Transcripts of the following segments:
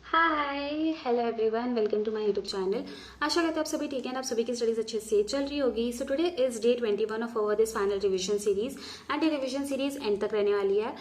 Hi hello everyone, welcome to my YouTube channel. आशा करते हैं आप सभी ठीक हैं, आप सभी की स्टडीज अच्छे से चल रही होगी। So today is day 21 of our this final revision series and ये रिवीजन सीरीज एंड तक रहने वाली है।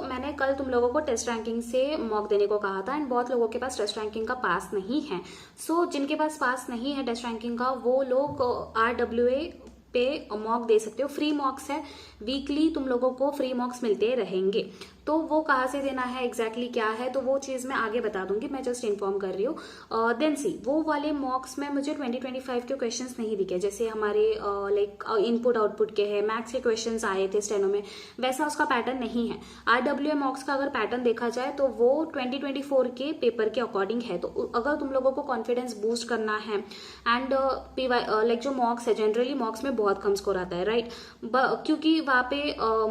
मैंने कल तुम लोगों को टेस्ट रैंकिंग से मॉक देने को कहा था एंड बहुत लोगों के पास टेस्ट रैंकिंग का पास नहीं है। जिनके पास पास नहीं है टेस्ट रैंकिंग का, वो लोग RWA पे मॉक दे सकते हो। फ्री मॉक्स है, वीकली तुम लोगों को फ्री मॉक्स मिलते रहेंगे। तो वो कहाँ से देना है, एग्जैक्टली क्या है, तो वो चीज़ मैं आगे बता दूंगी, मैं जस्ट इन्फॉर्म कर रही हूँ। देन सी वो वाले मॉक्स में मुझे 2025 के क्वेश्चंस नहीं दिखे, जैसे हमारे लाइक इनपुट आउटपुट के हैं, मैथ्स के क्वेश्चंस आए थे स्टेनो में, वैसा उसका पैटर्न नहीं है। RWA मॉक्स का अगर पैटर्न देखा जाए तो वो 2024 के पेपर के अकॉर्डिंग है। तो अगर तुम लोगों को कॉन्फिडेंस बूस्ट करना है एंड लाइक जो मॉक्स है, जनरली मॉक्स में बहुत कम स्कोर आता है, राइट, क्योंकि वहाँ पे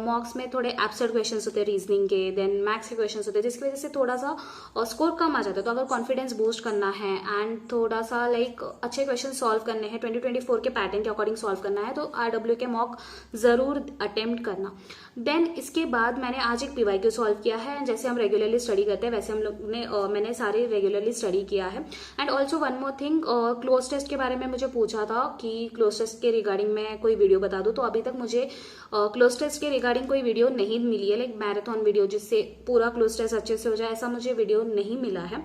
मॉक्स में थोड़े एब्सर्ड क्वेश्चंस होते हैं रीजनिंग के, देन मैथ्स के क्वेश्चंस होते हैं, जिसकी वजह से थोड़ा सा स्कोर कम आ जाता है। तो अगर कॉन्फिडेंस बूस्ट करना है एंड थोड़ा सा लाइक अच्छे क्वेश्चन सॉल्व करने हैं, 2024 के पैटर्न के अकॉर्डिंग सॉल्व करना है, तो RW के मॉक जरूर अटेम्प्ट करना। देन इसके बाद मैंने आज एक PYQ सॉल्व किया है। जैसे हम रेगुलरली स्टडी करते हैं वैसे हम लोग ने मैंने सारे रेगुलरली स्टडी किया है। And also one more thing, cloze test के बारे में मुझे पूछा था कि क्लोज टेस्ट के रिगार्डिंग मैं कोई वीडियो बता दूं, तो अभी तक मुझे क्लोज टेस्ट के रिगार्डिंग कोई वीडियो नहीं मिली है, लाइक मैराथन वीडियो जिससे पूरा क्लोज टेस्ट अच्छे से हो जाए, ऐसा मुझे वीडियो नहीं मिला है।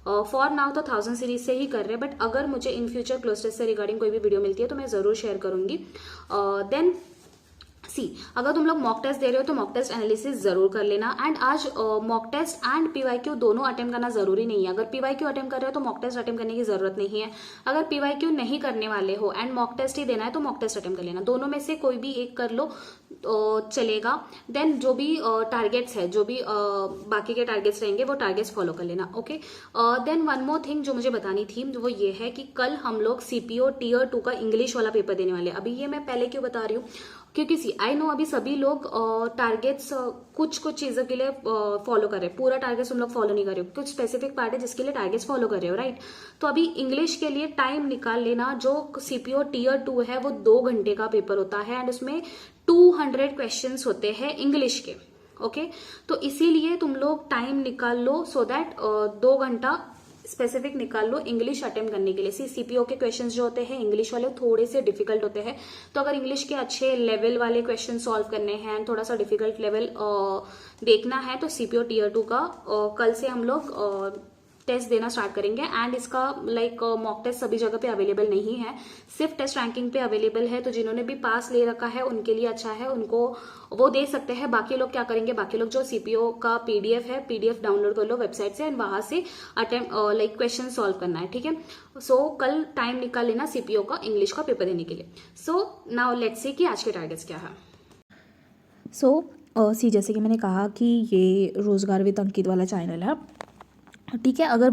फॉर नाउ तो 1000 सीरीज से ही कर रहे हैं, बट अगर मुझे इन फ्यूचर क्लोज टेस्ट से रिगार्डिंग कोई भी वीडियो मिलती है तो मैं जरूर शेयर करूंगी। देन अगर तुम लोग मॉक टेस्ट दे रहे हो तो मॉक टेस्ट एनालिसिस जरूर कर लेना। एंड आज मॉक टेस्ट एंड PYQ दोनों अटेम्प्ट करना जरूरी नहीं है। अगर PYQ अटेम्प्ट कर रहे हो तो मॉक टेस्ट अटेम्प्ट करने की जरूरत नहीं है। अगर PYQ नहीं करने वाले हो एंड मॉक टेस्ट ही देना है तो मॉक टेस्ट अटेम्प्ट कर लेना। दोनों में से कोई भी एक कर लो तो चलेगा। देन जो भी टारगेट्स है, जो भी बाकी के टारगेट्स रहेंगे वो टारगेट्स फॉलो कर लेना। Okay, then one more thing जो मुझे बतानी थी वो ये है कि कल हम लोग CPO Tier 2 का इंग्लिश वाला पेपर देने वाले हैं। अभी ये मैं पहले क्यों बता रही हूँ, क्योंकि आई नो अभी सभी लोग टारगेट्स कुछ कुछ चीजों के लिए फॉलो कर रहे हैं। पूरा टारगेट्स तुम लोग फॉलो नहीं कर रहे हो, कुछ स्पेसिफिक पार्ट है जिसके लिए टारगेट्स फॉलो कर रहे हो, राइट। तो अभी इंग्लिश के लिए टाइम निकाल लेना। जो CPO Tier 2 है वो 2 घंटे का पेपर होता है एंड उसमें 200 क्वेश्चंस होते हैं इंग्लिश के। ओके, तो इसीलिए तुम लोग टाइम निकाल लो सो दैट 2 घंटा स्पेसिफिक निकाल लो इंग्लिश अटेम्प्ट करने के लिए। CPO के क्वेश्चंस जो होते हैं इंग्लिश वाले थोड़े से डिफिकल्ट होते हैं, तो अगर इंग्लिश के अच्छे लेवल वाले क्वेश्चन सॉल्व करने हैं, थोड़ा सा डिफिकल्ट लेवल देखना है, तो CPO Tier 2 का कल से हम लोग टेस्ट देना स्टार्ट करेंगे। एंड इसका लाइक मॉक टेस्ट सभी जगह पे अवेलेबल नहीं है, सिर्फ टेस्ट रैंकिंग पे अवेलेबल है। तो जिन्होंने भी पास ले रखा है उनके लिए अच्छा है, उनको वो दे सकते हैं। बाकी लोग क्या करेंगे, बाकी लोग जो CPO का PDF है, PDF डाउनलोड कर लो वेबसाइट से एंड वहां से अटेम्प्ट लाइक क्वेश्चन सॉल्व करना है, ठीक है। कल टाइम निकाल लेना CPO का इंग्लिश का पेपर देने के लिए। नाउ लेट्स सी कि आज के टारगेट्स क्या है। जैसे कि मैंने कहा कि ये रोज़गार विद अंकित वाला चैनल है, ठीक है। अगर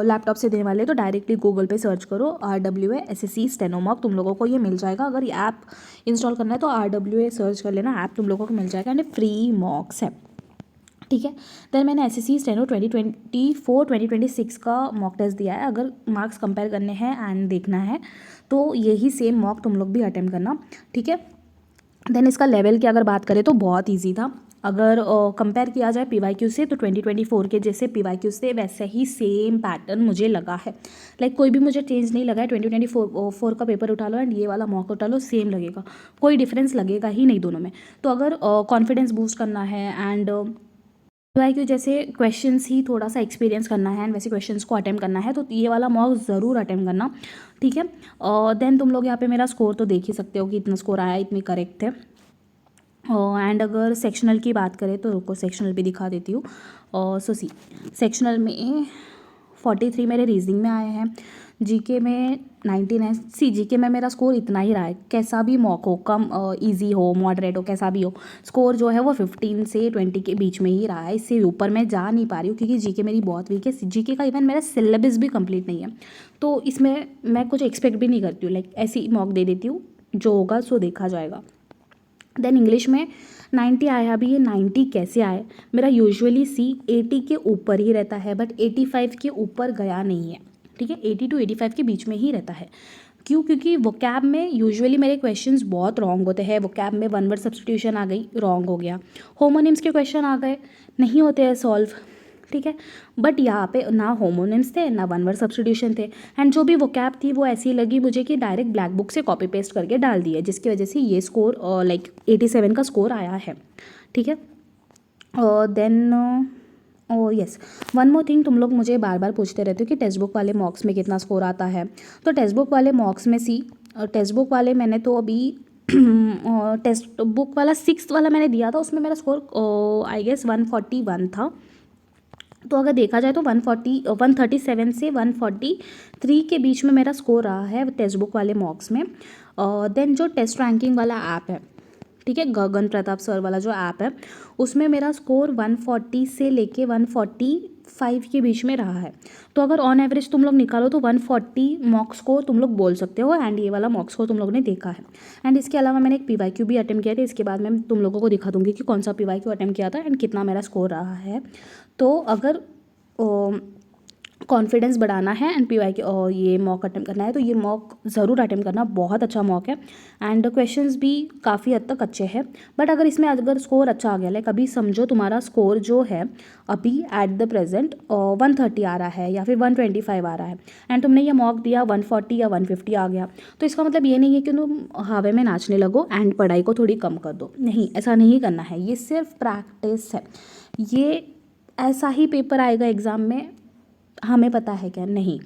लैपटॉप से देने वाले तो डायरेक्टली गूगल पे सर्च करो RWA SSC स्टेनो मॉक, तुम लोगों को ये मिल जाएगा। अगर ये ऐप इंस्टॉल करना है तो RWA सर्च कर लेना, ऐप तुम लोगों को मिल जाएगा एंड फ्री मॉक्स है, ठीक है। देन मैंने SSC स्टेनो 2024-2026 का मॉक टेस्ट दिया है। अगर मार्क्स कंपेयर करने हैं एंड देखना है तो यही सेम मॉक तुम लोग भी अटेम्प्ट करना, ठीक है। देन इसका लेवल की अगर बात करें तो बहुत ईजी था। अगर कंपेयर किया जाए PYQ से तो 2024 के जैसे PYQ से वैसे ही सेम पैटर्न मुझे लगा है। लाइक कोई भी मुझे चेंज नहीं लगा है। 2024 का पेपर उठा लो एंड ये वाला मॉक उठा लो, सेम लगेगा, कोई डिफरेंस लगेगा ही नहीं दोनों में। तो अगर कॉन्फिडेंस बूस्ट करना है एंड PYQ जैसे क्वेश्चंस ही थोड़ा सा एक्सपीरियंस करना है एंड वैसे क्वेश्चंस को अटेम्प्ट करना है तो ये वाला मॉक ज़रूर अटेम्प्ट करना, ठीक है। देन तुम लोग यहाँ पे मेरा स्कोर तो देख ही सकते हो कि इतना स्कोर आया, इतनी करेक्ट थे। एंड अगर सेक्शनल की बात करें तो रुको सेक्शनल भी दिखा देती हूँ। सेक्शनल में 43 मेरे रीजनिंग में आए हैं, GK में 99। GK में मेरा स्कोर इतना ही रहा है, कैसा भी मॉक हो, कम इजी हो, मॉडरेट हो, कैसा भी हो, स्कोर जो है वो 15 से 20 के बीच में ही रहा है। इससे ऊपर मैं जा नहीं पा रही हूँ क्योंकि GK मेरी बहुत वीक है। GK का इवन मेरा सिलेबस भी कंप्लीट नहीं है, तो इसमें मैं कुछ एक्सपेक्ट भी नहीं करती हूँ। लाइक ऐसी मॉक दे देती हूँ, जो होगा सो देखा जाएगा। देन इंग्लिश में 90 आया। अभी ये 90 कैसे आए, मेरा यूजुअली C 80 के ऊपर ही रहता है, बट 85 के ऊपर गया नहीं है, ठीक है। 80 to 85 के बीच में ही रहता है। क्यों? क्योंकि वोकैब में यूजुअली मेरे क्वेश्चंस बहुत रॉन्ग होते हैं। वोकैब में वन वर्ड सब्स्टिट्यूशन आ गई, रॉन्ग हो गया। होमोनिम्स के क्वेश्चन आ गए, नहीं होते हैं सॉल्व, ठीक है। बट यहाँ पे ना होमोनिम्स थे ना वन वर्ड सब्स्टिट्यूशन थे, एंड जो भी वो कैप थी वो ऐसी लगी मुझे कि डायरेक्ट ब्लैक बुक से कॉपी पेस्ट करके डाल दिया, जिसकी वजह से ये स्कोर लाइक 87 का स्कोर आया है, ठीक है। Then yes, one more thing, तुम लोग मुझे बार बार पूछते रहते हो कि टेक्स्ट बुक वाले मॉक्स में कितना स्कोर आता है। तो टेक्स्ट बुक वाले मॉक्स में टेक्स्ट बुक वाले मैंने तो अभी टेक्स्ट बुक वाला 6th वाला मैंने दिया था, उसमें मेरा स्कोर आई गेस 141 था। तो अगर देखा जाए तो 137 से 143 के बीच में मेरा स्कोर रहा है टेक्स्ट बुक वाले मॉक्स में। देन जो टेस्ट रैंकिंग वाला ऐप है, ठीक है, गगन प्रताप सर वाला जो ऐप है, उसमें मेरा स्कोर 140 से लेके 145 के बीच में रहा है। तो अगर ऑन एवरेज तुम लोग निकालो तो 140 मॉक स्कोर तुम लोग बोल सकते हो, एंड ये वाला मॉक स्कोर तुम लोगों ने देखा है। एंड इसके अलावा मैंने एक PYQ भी अटेम्प्ट किया था, इसके बाद मैं तुम लोगों को दिखा दूंगी कि कौन सा PYQ अटेम्प्ट किया था एंड कितना मेरा स्कोर रहा है। तो अगर कॉन्फिडेंस बढ़ाना है एंड PYQ और ये मॉक अटेम्प्ट करना है तो ये मॉक ज़रूर अटेम्प्ट करना, बहुत अच्छा मॉक है एंड क्वेश्चंस भी काफ़ी हद तक अच्छे हैं। बट अगर इसमें अगर स्कोर अच्छा आ गया, लाइक अभी समझो तुम्हारा स्कोर जो है अभी एट द प्रेजेंट 130 आ रहा है या फिर 125 आ रहा है, एंड तुमने ये मॉक दिया 140 या 150 आ गया, तो इसका मतलब ये नहीं है कि तुम हवा में नाचने लगो एंड पढ़ाई को थोड़ी कम कर दो। नहीं, ऐसा नहीं करना है, ये सिर्फ प्रैक्टिस है। ये ऐसा ही पेपर आएगा एग्ज़ाम में, हमें पता है क्या? नहीं,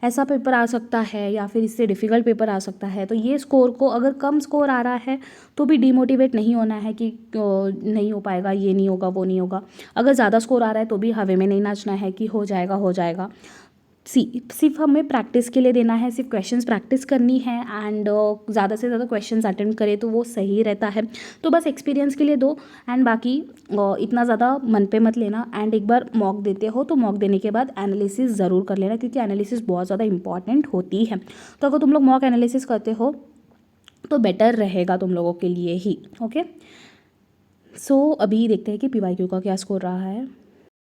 ऐसा पेपर आ सकता है या फिर इससे डिफ़िकल्ट पेपर आ सकता है। तो ये स्कोर को, अगर कम स्कोर आ रहा है तो भी डिमोटिवेट नहीं होना है कि नहीं हो पाएगा, ये नहीं होगा, वो नहीं होगा। अगर ज़्यादा स्कोर आ रहा है तो भी हवा में नहीं नाचना है कि हो जाएगा हो जाएगा। सिर्फ हमें प्रैक्टिस के लिए देना है, सिर्फ क्वेश्चंस प्रैक्टिस करनी है एंड ज़्यादा से ज़्यादा क्वेश्चंस अटेम्प्ट करें तो वो सही रहता है। तो बस एक्सपीरियंस के लिए दो एंड बाकी इतना ज़्यादा मन पे मत लेना। एंड एक बार मॉक देते हो तो मॉक देने के बाद एनालिसिस ज़रूर कर लेना, क्योंकि एनालिसिस बहुत ज़्यादा इंपॉर्टेंट होती है। तो अगर तुम लोग मॉक एनालिसिस करते हो तो बेटर रहेगा तुम लोगों के लिए ही। ओके, सो अभी देखते हैं कि PYQ का क्या स्कोर रहा है।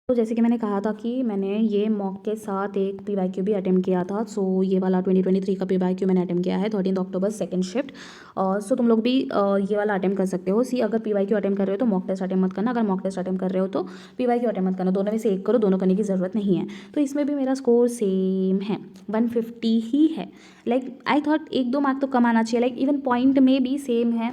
तो जैसे कि मैंने कहा था कि मैंने ये मॉक के साथ एक PYQ भी अटेम्प्ट किया था। सो ये वाला 2023 का PYQ मैंने अटेम्प्ट किया है 13 अक्टूबर सेकंड शिफ्ट। सो तुम लोग भी ये वाला अटेम्प्ट कर सकते हो। अगर PYQ अटेम्प्ट कर रहे हो तो मॉक टेस्ट अटेम्प्ट मत करना, अगर मॉक टेस्ट अटेम्प्ट कर रहे हो तो PYQ अटेम्प्ट मत करना, दोनों में से एक करो, दोनों करने की ज़रूरत नहीं है। तो इसमें भी मेरा स्कोर सेम है, 150 ही है। लाइक आई थॉट 1-2 मार्क तो कम आना चाहिए, लाइक इवन पॉइंट में भी सेम है,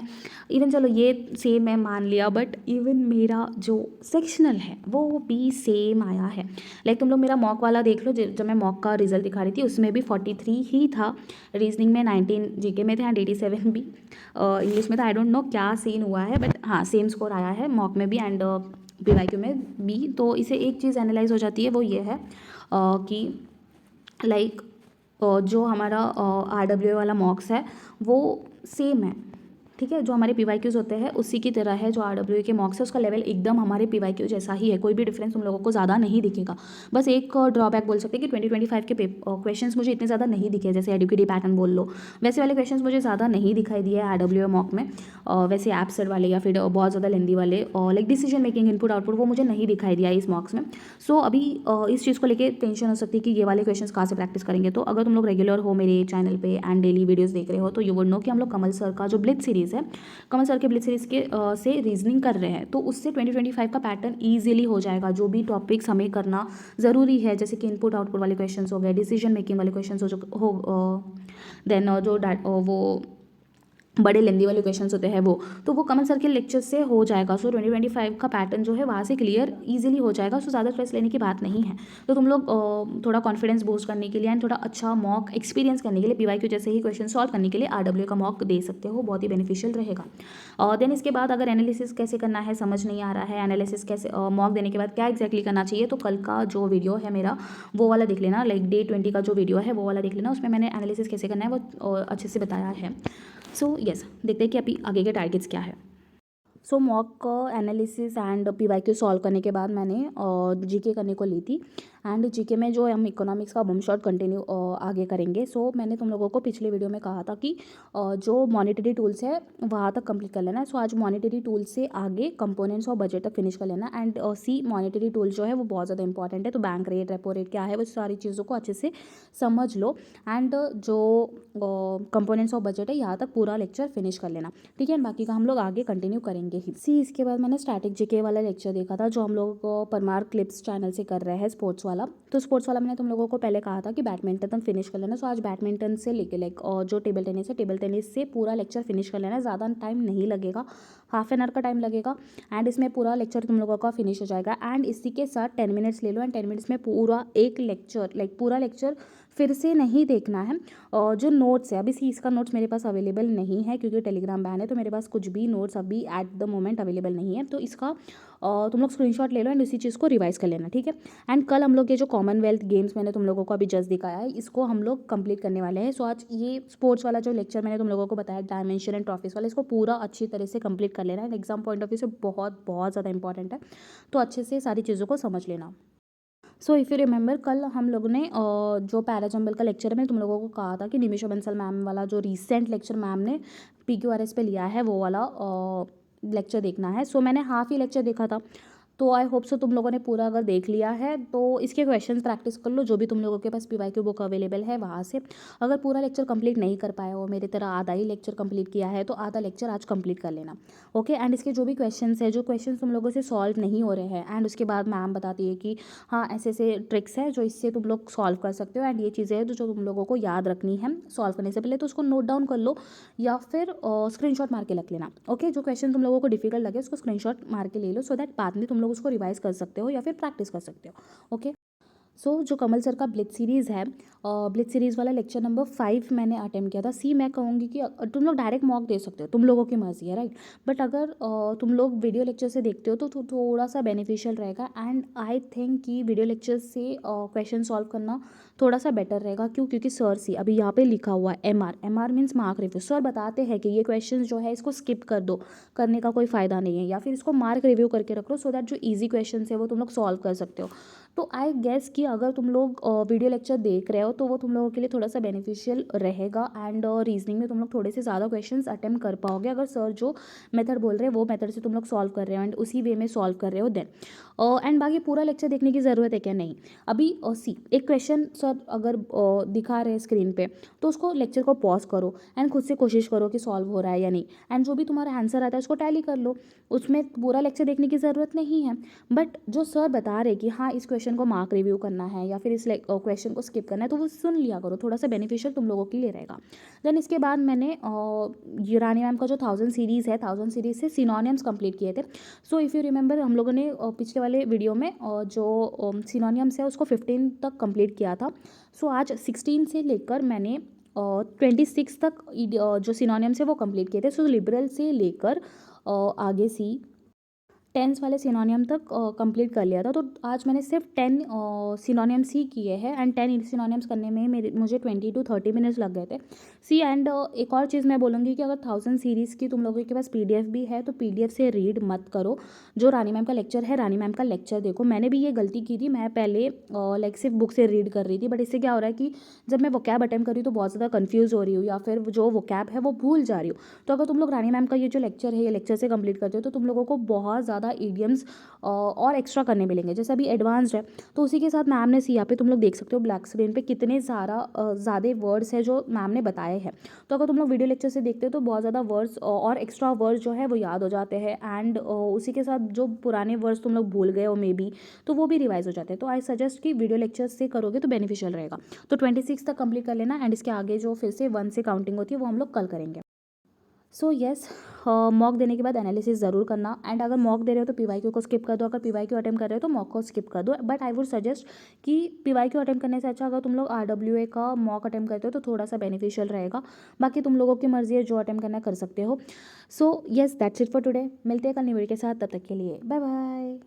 इवन चलो ये सेम है मान लिया, बट इवन मेरा जो सेक्शनल है वो भी सेम आया है। लाइक तुम लोग मेरा मॉक वाला देख लो, जब मैं मॉक का रिजल्ट दिखा रही थी उसमें भी 43 ही था, रीजनिंग में 19 GK में थे एंड 87 भी इंग्लिश में था। आई डोंट नो क्या सीन हुआ है, बट हाँ सेम स्कोर आया है मॉक में भी एंड PYQ में भी। तो इसे एक चीज़ एनालाइज हो जाती है, वो ये है कि लाइक जो हमारा RWA वाला मॉक्स है वो सेम है, ठीक है। जो हमारे PYQs होते हैं उसी की तरह है जो RWA के मॉक्स है, उसका लेवल एकदम हमारे PYQ जैसा ही है, कोई भी डिफरेंस तुम लोगों को ज़्यादा नहीं दिखेगा। बस एक ड्रॉबैक बोल सकते हैं कि 2025 के क्वेश्चंस मुझे इतने ज़्यादा नहीं दिखे, जैसे एडुकेटिव पैटर्न बोल लो, वैसे वाले क्वेश्चंस मुझे ज़्यादा नहीं दिखाई दिए RWA मॉक में। वैसे एप्सड वाले या फिर बहुत ज़्यादा लेंदी वाले और like decision making, input output, वो मुझे नहीं दिखाई दिया इस मॉक्स में। सो अभी इस चीज़ को लेकर टेंशन हो सकती है कि ये वाले क्वेश्चन कहाँ से प्रैक्टिस करेंगे। तो अगर तुम लोग रेगुलर हो मेरे चैनल पे एंड डेली वीडियोस देख रहे हो तो यू वुड नो कि हम लोग कमल सर का जो ब्लिट्ज सीरीज़ है, कमल सर के ब्लिट्ज सीरीज़ के से रीजनिंग कर रहे हैं, तो उससे 2025 का पैटर्न ईजिली हो जाएगा। जो भी टॉपिक्स हमें करना ज़रूरी है, जैसे कि इनपुट आउटपुट वाले क्वेश्चंस हो गए, डिसीजन मेकिंग वाले क्वेश्चंस देन जो वो बड़े लेंदी वाले क्वेश्चंस होते हैं वो, तो वो कमल सर के लेक्चर से हो जाएगा। सो 2025 का पैटर्न जो है वहाँ से क्लियर इजीली हो जाएगा। सो ज़्यादा स्ट्रेस लेने की बात नहीं है। तो तुम लोग थोड़ा कॉन्फिडेंस बूस्ट करने के लिए एंड थोड़ा अच्छा मॉक एक्सपीरियंस करने के लिए PYQ जैसे ही क्वेश्चन सॉल्व करने के लिए RWA का मॉक दे सकते हो, बहुत ही बेनिफिशियल रहेगा। और देन इसके बाद अगर एनालिसिस कैसे करना है समझ नहीं आ रहा है, एनालिसिस कैसे मॉक देने के बाद क्या एक्जैक्टली करना चाहिए, तो कल का जो वीडियो है मेरा वो वाला देख लेना, लाइक Day 20 का जो वीडियो है वो वाला देख लेना, उसमें मैंने एनालिसिस कैसे करना है वो अच्छे से बताया है। सो यस, देखते हैं कि अभी आगे के टारगेट्स क्या है। So mock analysis and PYQ solve करने के बाद मैंने GK करने को ली थी एंड जीके में जो हम इकोनॉमिक्स का बम शॉट कंटिन्यू आगे करेंगे। सो मैंने तुम लोगों को पिछले वीडियो में कहा था कि जो मॉनेटरी टूल्स है वहाँ तक कंप्लीट कर लेना है। सो आज मॉनेटरी टूल से आगे कंपोनेंट्स और बजट तक फिनिश कर लेना। एंड सी मॉनेटरी टूल जो है वो बहुत ज़्यादा इंपॉर्टेंट है, तो बैंक रेट, रेपो रेट क्या है, वो सारी चीज़ों को अच्छे से समझ लो। एंड जो कंपोनेंट्स ऑफ बजट है यहाँ तक पूरा लेक्चर फिनिश कर लेना, ठीक है। बाकी का हम लोग आगे कंटिन्यू करेंगे ही। सी इसके बाद मैंने स्टैटिक जीके वाला लेक्चर देखा था जो हम लोग परमार क्लिप्स चैनल से कर रहे हैं, स्पोर्ट्स वाला। तो स्पोर्ट्स वाला मैंने तुम लोगों को पहले कहा था कि बैडमिंटन तक फिनिश कर लेना। सो आज बैडमिंटन से लेके जो टेबल टेनिस है, टेबल टेनिस से पूरा लेक्चर फिनिश कर लेना। ज़्यादा टाइम नहीं लगेगा, हाफ एन आवर का टाइम लगेगा एंड इसमें पूरा लेक्चर तुम लोगों का फिनिश हो जाएगा। एंड इसी के साथ 10 मिनट्स ले लो एंड 10 मिनट्स में पूरा एक लेक्चर पूरा लेक्चर फिर से नहीं देखना है। और जो नोट्स है, अभी सी इसका नोट्स मेरे पास अवेलेबल नहीं है क्योंकि टेलीग्राम बैन है, तो मेरे पास कुछ भी नोट्स अभी एट द मोमेंट अवेलेबल नहीं है। तो इसका तुम लोग स्क्रीनशॉट ले लो एंड इसी चीज़ को रिवाइज कर लेना, ठीक है। एंड कल हम लोग ये जो कॉमनवेल्थ गेम्स मैंने तुम लोगों को अभी जस्ट दिखाया है, इसको हम लोग कंप्लीट करने वाले हैं। सो आज ये स्पोर्ट्स वाला जो लेक्चर मैंने तुम लोगों को बताया, डायमेंशन एंड ट्रॉफीज वाला, इसको पूरा अच्छी तरह से कंप्लीट कर लेना है। एग्जाम पॉइंट ऑफ व्यू से बहुत बहुत ज़्यादा इंपॉर्टेंट है, तो अच्छे से सारी चीज़ों को समझ लेना। सो इफ़ यू रिमेंबर, कल हम लोगों ने जो पैराजंबल का लेक्चर है, मैंने तुम लोगों को कहा था कि निमिषा बंसल मैम वाला जो रिसेंट लेक्चर मैम ने PQRS पे लिया है वो वाला लेक्चर देखना है। सो मैंने हाफ ही लेक्चर देखा था, तो आई होप सो तुम लोगों ने पूरा अगर देख लिया है तो इसके क्वेश्चंस प्रैक्टिस कर लो, जो भी तुम लोगों के पास PYQ बुक अवेलेबल है वहाँ से। अगर पूरा लेक्चर कंप्लीट नहीं कर पाए हो, मेरी तरह आधा ही लेक्चर कंप्लीट किया है, तो आधा लेक्चर आज कंप्लीट कर लेना, ओके। एंड इसके जो भी क्वेश्चंस है, जो क्वेश्चंस तुम लोगों से सॉल्व नहीं हो रहे हैं, एंड उसके बाद मैम बताती है कि हाँ ऐसे ऐसे ट्रिक्स है जो इससे तुम लोग सॉल्व कर सकते हो, एंड ये चीज़ें हैं जो तुम लोगों को याद रखनी है सॉल्व करने से पहले, तो उसको नोट डाउन कर लो या फिर स्क्रीनशॉट मार के रख लेना, ओके। जो क्वेश्चन तुम लोगों को डिफिकल्ट लगे उसको स्क्रीनशॉट मार के ले लो, सो दैट बाद में तुम लोग उसको रिवाइज कर सकते हो या फिर प्रैक्टिस कर सकते हो, ओके। सो जो कमल सर का ब्लिट्ज सीरीज़ है, ब्लिट्ज सीरीज़ वाला लेक्चर नंबर 5 मैंने अटेम्प्ट किया था। सी मैं कहूँगी कि तुम लोग डायरेक्ट मॉक दे सकते हो, तुम लोगों की मर्जी है, राइट। बट अगर तुम लोग वीडियो लेक्चर से देखते हो तो थोड़ा सा बेनिफिशियल रहेगा। एंड आई थिंक कि वीडियो लेक्चर से क्वेश्चन सॉल्व करना थोड़ा सा बेटर रहेगा। क्यों? क्योंकि सर सी अभी यहाँ पे लिखा हुआ है MR means mark review. Sir बताते हैं कि ये क्वेश्चन जो है इसको स्किप कर दो, करने का कोई फ़ायदा नहीं है, या फिर इसको मार्क रिव्यू करके रख लो, सो दैट जो ईजी क्वेश्चन है वो तुम लोग सॉल्व कर सकते हो। तो आई गेस कि अगर तुम लोग वीडियो लेक्चर देख रहे हो तो वो तुम लोगों के लिए थोड़ा सा बेनिफिशियल रहेगा। एंड रीजनिंग में तुम लोग थोड़े से ज़्यादा क्वेश्चंस अटेम्प्ट कर पाओगे अगर सर जो मेथड बोल रहे हैं वो मेथड से तुम लोग सॉल्व कर रहे हो एंड उसी वे में सॉल्व कर रहे हो देन। एंड बाकी पूरा लेक्चर देखने की ज़रूरत है क्या? नहीं। अभी सी एक क्वेश्चन सर अगर दिखा रहे हैं स्क्रीन पे तो उसको लेक्चर को पॉज करो एंड खुद से कोशिश करो कि सॉल्व हो रहा है या नहीं, एंड जो भी तुम्हारा आंसर आता है उसको टैली कर लो। उसमें पूरा लेक्चर देखने की ज़रूरत नहीं है। बट जो सर बता रहे कि हाँ इस क्वेश्चन को मार्क रिव्यू करना है या फिर इस क्वेश्चन को स्किप करना है, तो वो सुन लिया करो, थोड़ा सा बेनिफिशियल तुम लोगों के लिए रहेगा। देन इसके बाद मैंने ये रानी मैम का जो 1000 सीरीज़ है, 1000 सीरीज़ से सिनोनियम्स कंप्लीट किए थे। सो इफ़ यू रिमेंबर, हम लोगों ने पिछले वाले वीडियो में जो सिनोनियम्स है उसको 15 तक कंप्लीट किया था। सो आज 16 से लेकर मैंने 26 तक जो सिनोनियम्स है वो कंप्लीट किए थे। सो लिबरल से लेकर आगे सी टेंस वाले सिनोनियम तक कंप्लीट कर लिया था। तो आज मैंने सिर्फ 10 सिनोनियम्स ही किए हैं एंड 10 सिनोनियम्स करने में मुझे 20 to 30 मिनट्स लग गए थे। सी एंड एक और चीज़ मैं बोलूँगी कि अगर 1000 सीरीज़ की तुम लोगों के पास PDF भी है तो PDF से रीड मत करो। जो रानी मैम का लेक्चर है, रानी मैम का लेक्चर देखो। मैंने भी ये गलती की थी, मैं पहले लाइक सिर्फ बुक से रीड कर रही थी, बट इससे क्या हो रहा है कि जब मैं वोकैब अटेम्प्ट कर रही हूँ तो बहुत ज़्यादा कन्फ्यूज़ हो रही हूँ या फिर जो वोकैब है वो भूल जा रही हूँ। तो अगर तुम लोग रानी मैम का ये जो लेक्चर है ये लेक्चर से कंप्लीट करते हो तो तुम लोगों को बहुत ज़्यादा ईडियम्स और एक्स्ट्रा करने मिलेंगे। जैसे अभी एडवांस्ड है तो उसी के साथ मैम ने सी यहाँ पे तुम लोग देख सकते हो ब्लैक स्क्रीन पे कितने ज़्यादा वर्ड्स है जो मैम ने बताए हैं। तो अगर तुम लोग वीडियो लेक्चर से देखते हो तो बहुत ज़्यादा वर्ड्स और एक्स्ट्रा वर्ड्स जो है वो याद हो जाते हैं। एंड उसी के साथ जो पुराने वर्ड्स तुम लोग भूल गए हो मे बी, तो वो भी रिवाइज हो जाते हैं। तो आई सजेस्ट कि वीडियो लेक्चर से करोगे तो बेनिफिशियल रहेगा। तो 26 तक कंप्लीट कर लेना एंड इसके आगे जो फिर से 1 से काउंटिंग होती है वो हम लोग कल करेंगे। सो येस, मॉक देने के बाद एनालिसिस ज़रूर करना। एंड अगर मॉक दे रहे हो तो PYQ को स्किप कर दो, अगर PYQ अटेम्प्ट कर रहे हो तो मॉक को स्किप कर दो। बट आई वुड सजेस्ट कि PYQ अटेम्प्ट करने से अच्छा अगर तुम लोग RWA का मॉक अटेम्प्ट करते हो तो थोड़ा सा बेनिफिशियल रहेगा। बाकी तुम लोगों की मर्जी है, जो अटेम्प्ट करना कर सकते हो। So yes, that's it for today. मिलते हैं कल नई वीडियो के साथ, तब तक के लिए बाय बाय।